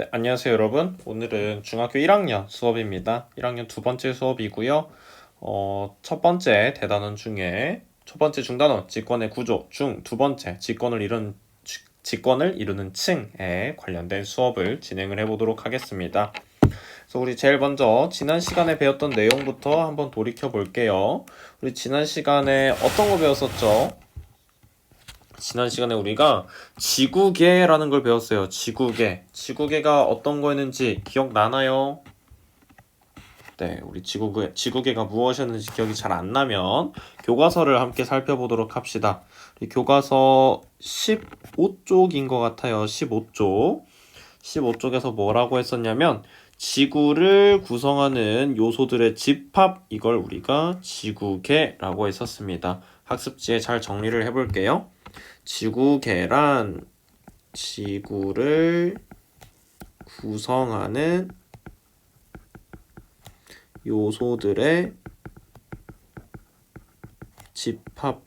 네, 안녕하세요 여러분. 오늘은 중학교 1학년 수업입니다. 1학년 두 번째 수업이고요. 첫 번째 대단원 중에 첫 번째 중단원 직권의 구조 중 두 번째 직권을 이루는 층에 관련된 수업을 진행을 해보도록 하겠습니다. 그래서 우리 제일 먼저 지난 시간에 배웠던 내용부터 한번 돌이켜 볼게요. 우리 지난 시간에 어떤 거 배웠었죠? 지난 시간에 우리가 지구계라는 걸 배웠어요. 지구계가 어떤 거였는지 기억나나요? 네, 우리 지구계가 무엇이었는지 기억이 잘 안 나면 교과서를 함께 살펴보도록 합시다. 우리 교과서 15쪽인 것 같아요. 15쪽. 15쪽에서 뭐라고 했었냐면 지구를 구성하는 요소들의 집합, 이걸 우리가 지구계라고 했었습니다. 학습지에 잘 정리를 해볼게요. 지구계란 지구를 구성하는 요소들의 집합,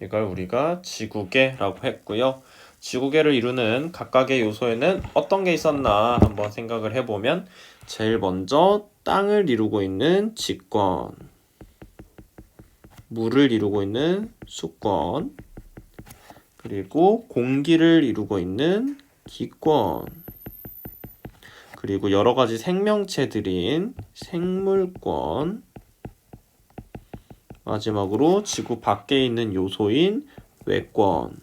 이걸 우리가 지구계라고 했고요. 지구계를 이루는 각각의 요소에는 어떤 게 있었나 한번 생각을 해보면 제일 먼저 땅을 이루고 있는 직권, 물을 이루고 있는 수권, 그리고 공기를 이루고 있는 기권, 그리고 여러 가지 생명체들인 생물권, 마지막으로 지구 밖에 있는 요소인 외권,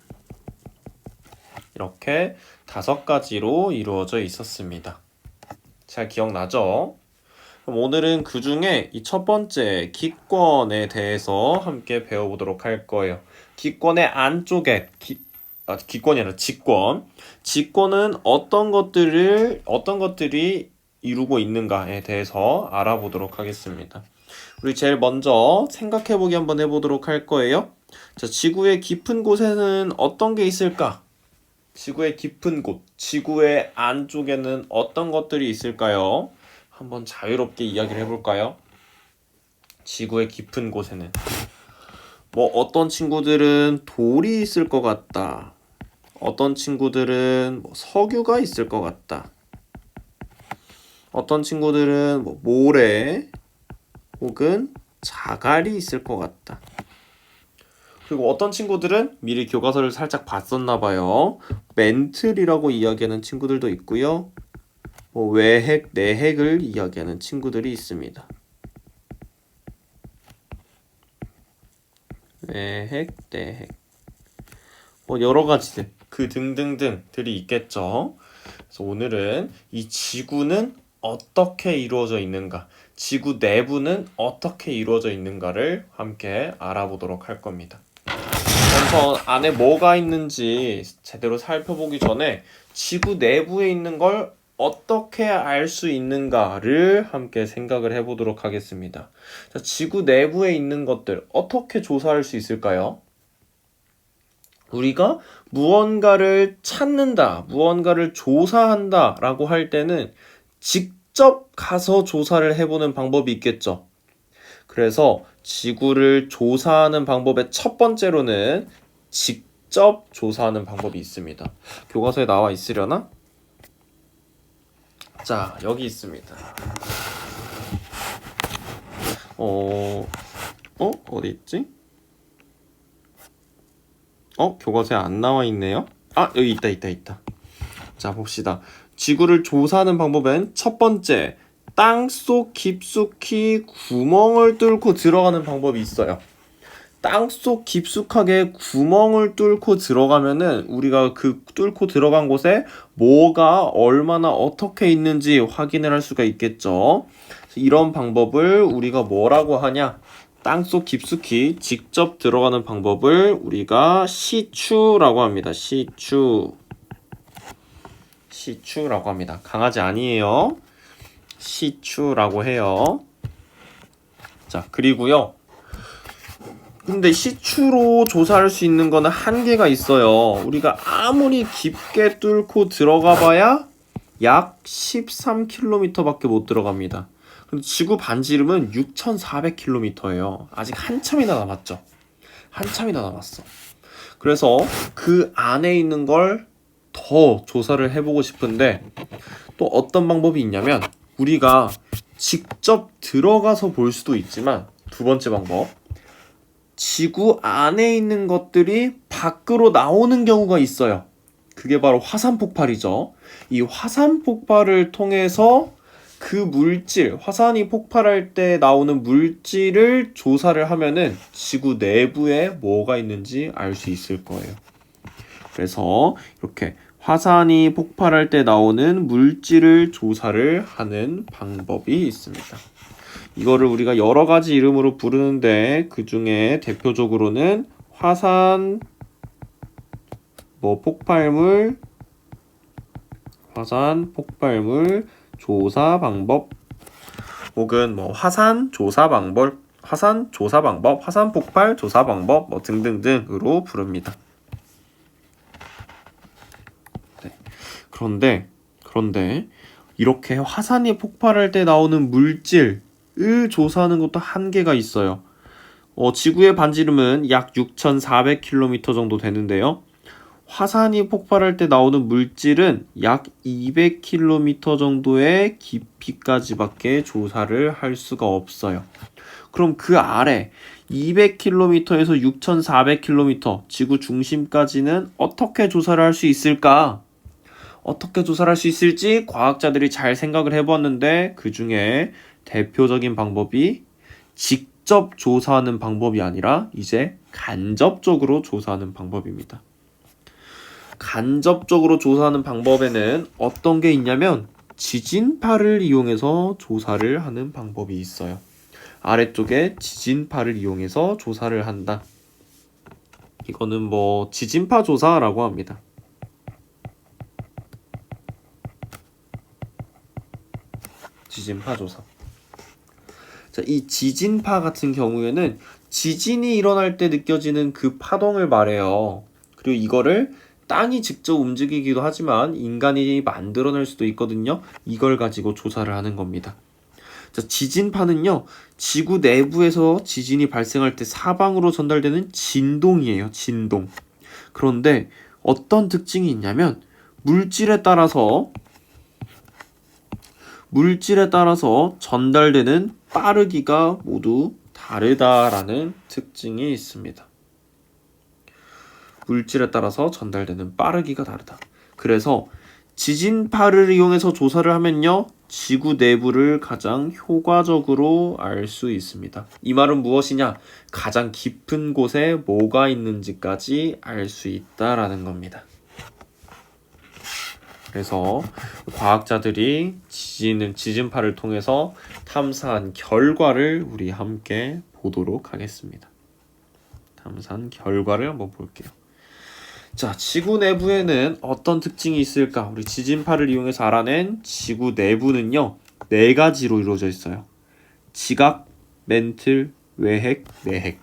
이렇게 5가지로 이루어져 있었습니다. 잘 기억나죠? 그럼 오늘은 그 중에 이 첫 번째 기권에 대해서 함께 배워보도록 할 거예요. 기권의 안쪽에 기권이 아니라 직권. 직권은 어떤 것들이 이루고 있는가에 대해서 알아보도록 하겠습니다. 우리 제일 먼저 생각해보기 한번 해보도록 할 거예요. 자, 지구의 깊은 곳에는 어떤 게 있을까? 지구의 깊은 곳, 지구의 안쪽에는 어떤 것들이 있을까요? 한번 자유롭게 이야기를 해볼까요? 지구의 깊은 곳에는 어떤 친구들은 돌이 있을 것 같다. 어떤 친구들은 석유가 있을 것 같다. 어떤 친구들은 모래 혹은 자갈이 있을 것 같다. 그리고 어떤 친구들은 미리 교과서를 살짝 봤었나 봐요. 멘틀이라고 이야기하는 친구들도 있고요. 외핵, 내핵을 이야기하는 친구들이 있습니다. 외핵, 내핵, 여러 가지들, 그 등등등들이 있겠죠. 그래서 오늘은 이 지구는 어떻게 이루어져 있는가, 지구 내부는 어떻게 이루어져 있는가를 함께 알아보도록 할 겁니다. 우선 안에 뭐가 있는지 제대로 살펴보기 전에 지구 내부에 있는 걸 어떻게 알 수 있는가를 함께 생각을 해보도록 하겠습니다. 자, 지구 내부에 있는 것들 어떻게 조사할 수 있을까요? 우리가 무언가를 찾는다, 무언가를 조사한다 라고 할 때는 직접 가서 조사를 해보는 방법이 있겠죠. 그래서 지구를 조사하는 방법의 첫 번째로는 직접 조사하는 방법이 있습니다. 교과서에 나와 있으려나? 자, 여기 있습니다. 어디 있지? 교과서에 안 나와 있네요. 여기 있다. 자, 봅시다. 지구를 조사하는 방법은 첫 번째, 땅속 깊숙이 구멍을 뚫고 들어가는 방법이 있어요. 땅속 깊숙하게 구멍을 뚫고 들어가면은 우리가 그 뚫고 들어간 곳에 뭐가 얼마나 어떻게 있는지 확인을 할 수가 있겠죠. 이런 방법을 우리가 뭐라고 하냐? 땅속 깊숙이 직접 들어가는 방법을 우리가 시추라고 합니다. 시추라고 합니다. 강아지 아니에요. 시추라고 해요. 자, 그리고요. 근데 시추로 조사할 수 있는 거는 한계가 있어요. 우리가 아무리 깊게 뚫고 들어가 봐야 약 13km밖에 못 들어갑니다. 근데 지구 반지름은 6,400km예요. 아직 한참이나 남았죠. 한참이나 남았어. 그래서 그 안에 있는 걸 더 조사를 해보고 싶은데 또 어떤 방법이 있냐면 우리가 직접 들어가서 볼 수도 있지만 두 번째 방법, 지구 안에 있는 것들이 밖으로 나오는 경우가 있어요. 그게 바로 화산 폭발이죠. 이 화산 폭발을 통해서 그 물질, 화산이 폭발할 때 나오는 물질을 조사를 하면은 지구 내부에 뭐가 있는지 알 수 있을 거예요. 그래서 이렇게 화산이 폭발할 때 나오는 물질을 조사를 하는 방법이 있습니다. 이거를 우리가 여러 가지 이름으로 부르는데 그 중에 대표적으로는 화산 폭발물 조사 방법 혹은 화산 조사 방법, 화산 폭발 조사 방법 등등등으로 부릅니다. 네. 그런데 이렇게 화산이 폭발할 때 나오는 물질을 조사하는 것도 한계가 있어요. 지구의 반지름은 약 6,400km 정도 되는데요. 화산이 폭발할 때 나오는 물질은 약 200km 정도의 깊이까지밖에 조사를 할 수가 없어요. 그럼 그 아래 200km에서 6,400km 지구 중심까지는 어떻게 조사를 할 수 있을까? 어떻게 조사를 할 수 있을지 과학자들이 잘 생각을 해보았는데 그 중에 대표적인 방법이 직접 조사하는 방법이 아니라 이제 간접적으로 조사하는 방법입니다. 간접적으로 조사하는 방법에는 어떤 게 있냐면 지진파를 이용해서 조사를 하는 방법이 있어요. 아래쪽에 지진파를 이용해서 조사를 한다. 이거는 지진파 조사라고 합니다. 지진파 조사. 자, 이 지진파 같은 경우에는 지진이 일어날 때 느껴지는 그 파동을 말해요. 그리고 이거를 땅이 직접 움직이기도 하지만 인간이 만들어낼 수도 있거든요. 이걸 가지고 조사를 하는 겁니다. 자, 지진파는요, 지구 내부에서 지진이 발생할 때 사방으로 전달되는 진동이에요. 진동. 그런데 어떤 특징이 있냐면 물질에 따라서 전달되는 빠르기가 모두 다르다라는 특징이 있습니다. 물질에 따라서 전달되는 빠르기가 다르다. 그래서 지진파를 이용해서 조사를 하면요, 지구 내부를 가장 효과적으로 알 수 있습니다. 이 말은 무엇이냐? 가장 깊은 곳에 뭐가 있는지까지 알 수 있다라는 겁니다. 그래서 과학자들이 지진파를 통해서 탐사한 결과를 우리 함께 보도록 하겠습니다. 탐사한 결과를 한번 볼게요. 자, 지구 내부에는 어떤 특징이 있을까? 우리 지진파를 이용해서 알아낸 지구 내부는요, 4가지로 이루어져 있어요. 지각, 멘틀, 외핵, 내핵.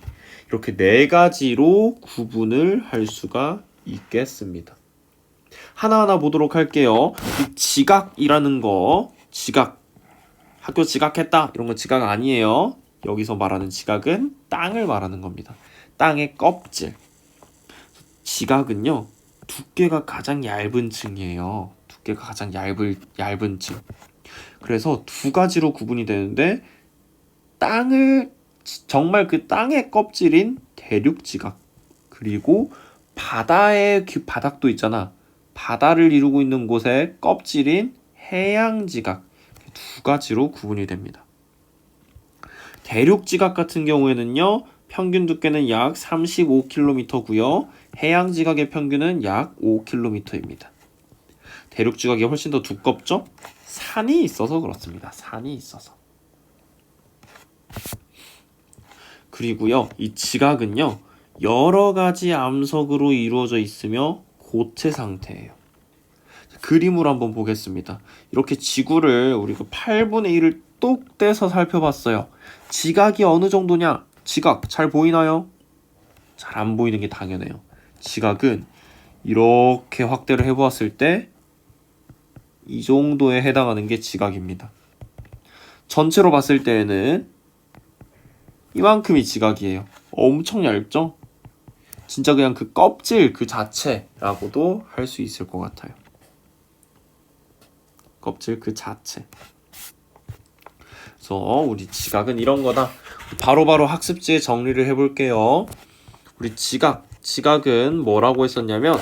이렇게 4가지로 구분을 할 수가 있겠습니다. 하나하나 보도록 할게요. 이 지각이라는 거, 학교 지각했다 이런 거 지각 아니에요. 여기서 말하는 지각은 땅을 말하는 겁니다. 땅의 껍질. 지각은요, 두께가 가장 얇은 층이에요. 두께가 가장 얇은 층. 그래서 2가지로 구분이 되는데 정말 그 땅의 껍질인 대륙지각, 그리고 바다의 바닥도 있잖아. 바다를 이루고 있는 곳의 껍질인 해양지각, 2가지로 구분이 됩니다. 대륙지각 같은 경우에는요, 평균 두께는 약 35km고요. 해양지각의 평균은 약 5km입니다. 대륙지각이 훨씬 더 두껍죠? 산이 있어서 그렇습니다. 산이 있어서. 그리고요, 이 지각은요, 여러 가지 암석으로 이루어져 있으며 고체 상태예요. 그림으로 한번 보겠습니다. 이렇게 지구를 우리가 8분의 1을 똑 떼서 살펴봤어요. 지각이 어느 정도냐? 지각 잘 보이나요? 잘 안 보이는 게 당연해요. 지각은 이렇게 확대를 해보았을 때 이 정도에 해당하는 게 지각입니다. 전체로 봤을 때에는 이만큼이 지각이에요. 엄청 얇죠? 진짜 그냥 그 껍질 그 자체라고도 할 수 있을 것 같아요. 껍질 그 자체. 그래서 우리 지각은 이런 거다. 바로바로 학습지에 정리를 해볼게요. 우리 지각은 뭐라고 했었냐면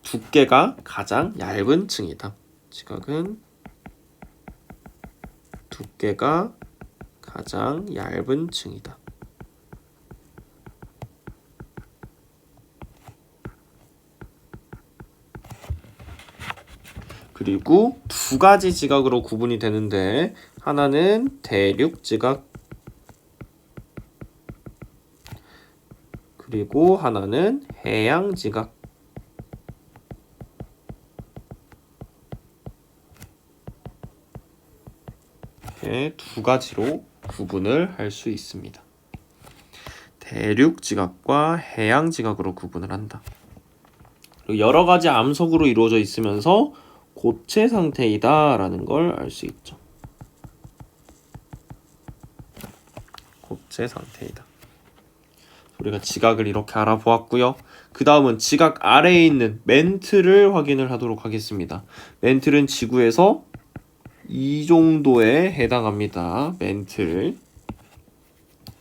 두께가 가장 얇은 층이다. 지각은 두께가 가장 얇은 층이다. 그리고 두 가지 지각으로 구분이 되는데 하나는 대륙 지각 그리고 하나는 해양 지각. 이렇게 두 가지로 구분을 할 수 있습니다. 대륙 지각과 해양 지각으로 구분을 한다. 그리고 여러 가지 암석으로 이루어져 있으면서 고체 상태이다 라는 걸 알 수 있죠. 고체 상태이다. 우리가 지각을 이렇게 알아보았고요. 그 다음은 지각 아래에 있는 멘틀을 확인을 하도록 하겠습니다. 멘틀은 지구에서 이 정도에 해당합니다. 멘틀.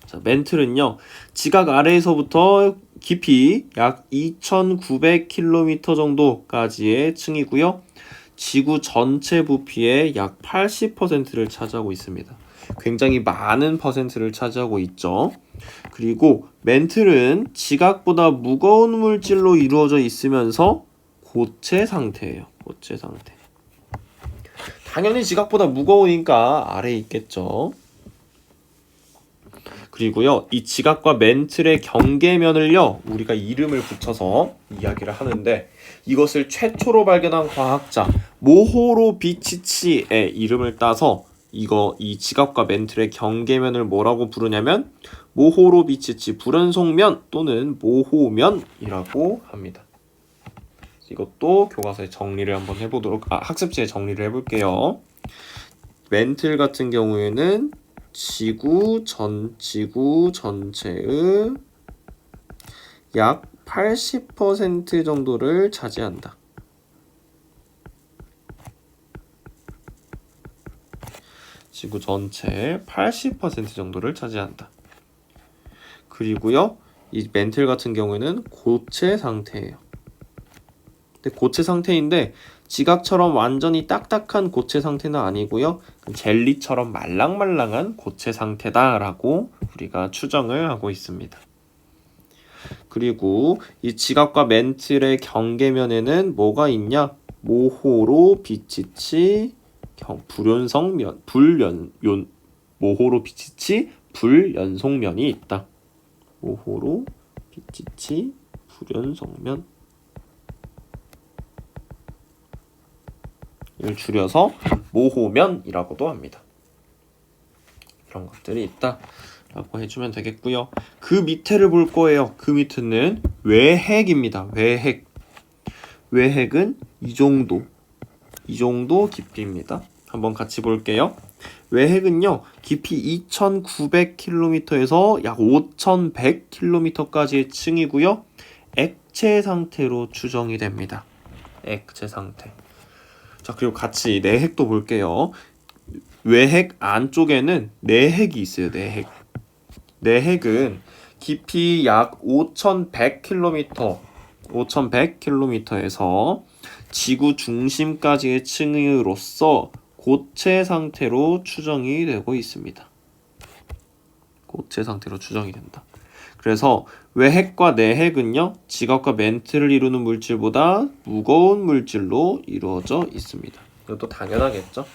자, 멘틀은요. 지각 아래에서부터 깊이 약 2,900km 정도까지의 층이고요. 지구 전체 부피의 약 80%를 차지하고 있습니다. 굉장히 많은 퍼센트를 차지하고 있죠. 그리고 멘틀은 지각보다 무거운 물질로 이루어져 있으면서 고체 상태예요. 고체 상태. 당연히 지각보다 무거우니까 아래에 있겠죠. 그리고요, 이 지각과 멘틀의 경계면을요, 우리가 이름을 붙여서 이야기를 하는데 이것을 최초로 발견한 과학자 모호로 비치치의 이름을 따서 이 지각과 멘틀의 경계면을 뭐라고 부르냐면 모호로 비치치 불연속면 또는 모호면이라고 합니다. 이것도 교과서에 정리를 한번 학습지에 정리를 해볼게요. 멘틀 같은 경우에는 지구 전체의 약 80% 정도를 차지한다. 지구 전체의 80% 정도를 차지한다. 그리고요, 이 멘틀 같은 경우에는 고체 상태예요. 근데 고체 상태인데 지각처럼 완전히 딱딱한 고체 상태는 아니고요. 젤리처럼 말랑말랑한 고체 상태다라고 우리가 추정을 하고 있습니다. 그리고 이 지각과 멘틀의 경계면에는 뭐가 있냐? 모호로 비치치 모호로 비치치 불연속면이 있다. 모호로 비치치 불연속면 을 줄여서 모호면이라고도 합니다. 이런 것들이 있다 라고 해주면 되겠고요. 그 밑에를 볼 거예요. 그 밑에는 외핵입니다. 외핵은 이 정도 깊이입니다. 한번 같이 볼게요. 외핵은요, 깊이 2,900km에서 약 5,100km까지의 층이고요. 액체 상태로 추정이 됩니다. 액체 상태. 자, 그리고 같이 내핵도 볼게요. 외핵 안쪽에는 내핵이 있어요. 내핵은 깊이 약 5,100km에서 지구 중심까지의 층으로서 고체 상태로 추정이 되고 있습니다. 고체 상태로 추정이 된다. 그래서 외핵과 내핵은요, 지각과 멘틀을 이루는 물질보다 무거운 물질로 이루어져 있습니다. 이것도 당연하겠죠?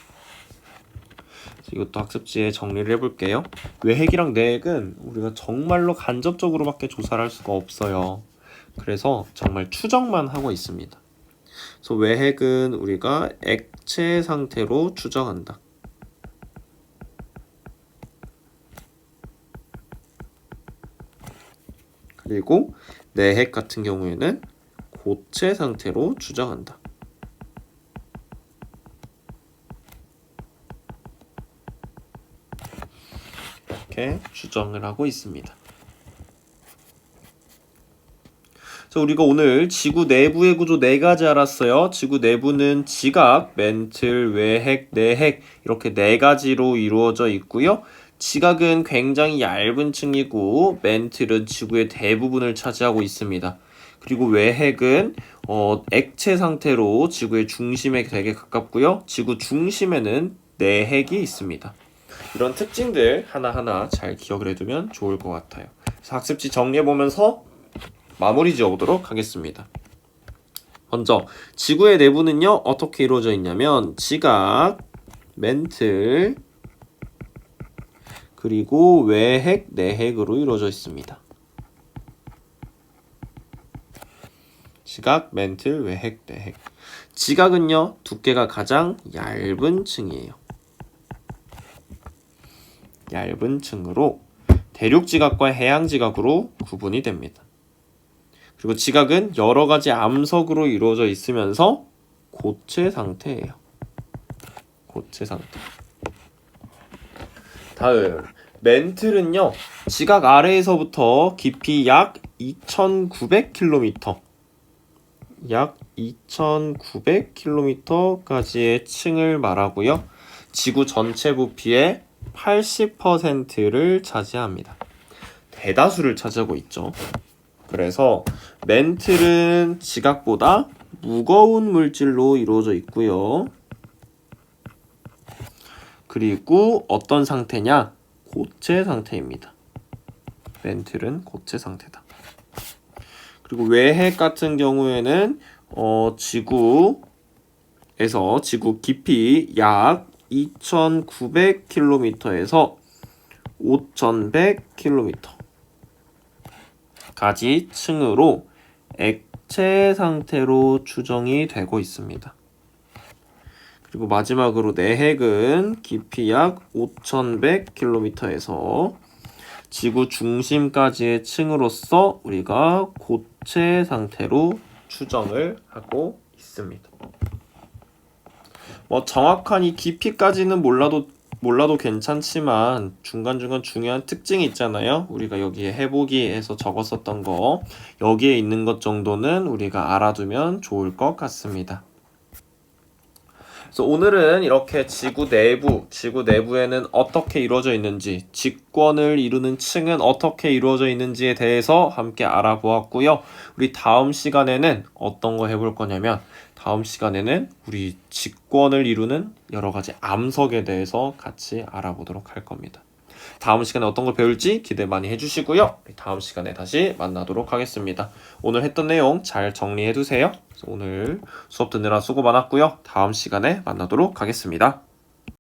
이것도 학습지에 정리를 해볼게요. 외핵이랑 내핵은 우리가 정말로 간접적으로밖에 조사를 할 수가 없어요. 그래서 정말 추정만 하고 있습니다. 그래서 외핵은 우리가 액체 상태로 추정한다. 그리고 내핵 같은 경우에는 고체 상태로 추정한다. 이렇게 추정을 하고 있습니다. 그래서 우리가 오늘 지구 내부의 구조 네 가지 알았어요. 지구 내부는 지각, 멘틀, 외핵, 내핵 이렇게 네 가지로 이루어져 있고요. 지각은 굉장히 얇은 층이고 멘틀은 지구의 대부분을 차지하고 있습니다. 그리고 외핵은 액체 상태로 지구의 중심에 되게 가깝고요. 지구 중심에는 내핵이 있습니다. 이런 특징들 하나하나 잘 기억을 해두면 좋을 것 같아요. 그래서 학습지 정리해보면서 마무리 지어보도록 하겠습니다. 먼저 지구의 내부는요 어떻게 이루어져 있냐면 지각, 멘틀, 그리고 외핵, 내핵으로 이루어져 있습니다. 지각, 멘틀, 외핵, 내핵. 지각은요 두께가 가장 얇은 층이에요. 얇은 층으로 대륙 지각과 해양 지각으로 구분이 됩니다. 그리고 지각은 여러 가지 암석으로 이루어져 있으면서 고체 상태예요. 고체 상태. 다음 멘틀은요 지각 아래에서부터 깊이 약 2,900km 약 2,900km까지의 층을 말하고요. 지구 전체 부피의 80%를 차지합니다. 대다수를 차지하고 있죠. 그래서 멘틀은 지각보다 무거운 물질로 이루어져 있고요. 그리고 어떤 상태냐? 고체 상태입니다. 멘틀은 고체 상태다. 그리고 외핵 같은 경우에는 지구 깊이 약 2,900km에서 5,100km 까지 층으로 액체 상태로 추정이 되고 있습니다. 그리고 마지막으로 내핵은 깊이 약 5,100km에서 지구 중심까지의 층으로서 우리가 고체 상태로 추정을 하고 있습니다. 정확한 이 깊이까지는 몰라도 괜찮지만 중간중간 중요한 특징이 있잖아요. 우리가 여기에 해보기에서 적었었던 거 여기에 있는 것 정도는 우리가 알아두면 좋을 것 같습니다. 그래서 오늘은 이렇게 지구 내부에는 어떻게 이루어져 있는지, 직권을 이루는 층은 어떻게 이루어져 있는지에 대해서 함께 알아보았고요. 우리 다음 시간에는 어떤 거 해볼 거냐면 다음 시간에는 우리 직권을 이루는 여러 가지 암석에 대해서 같이 알아보도록 할 겁니다. 다음 시간에 어떤 걸 배울지 기대 많이 해주시고요. 다음 시간에 다시 만나도록 하겠습니다. 오늘 했던 내용 잘 정리해두세요. 오늘 수업 듣느라 수고 많았고요. 다음 시간에 만나도록 하겠습니다.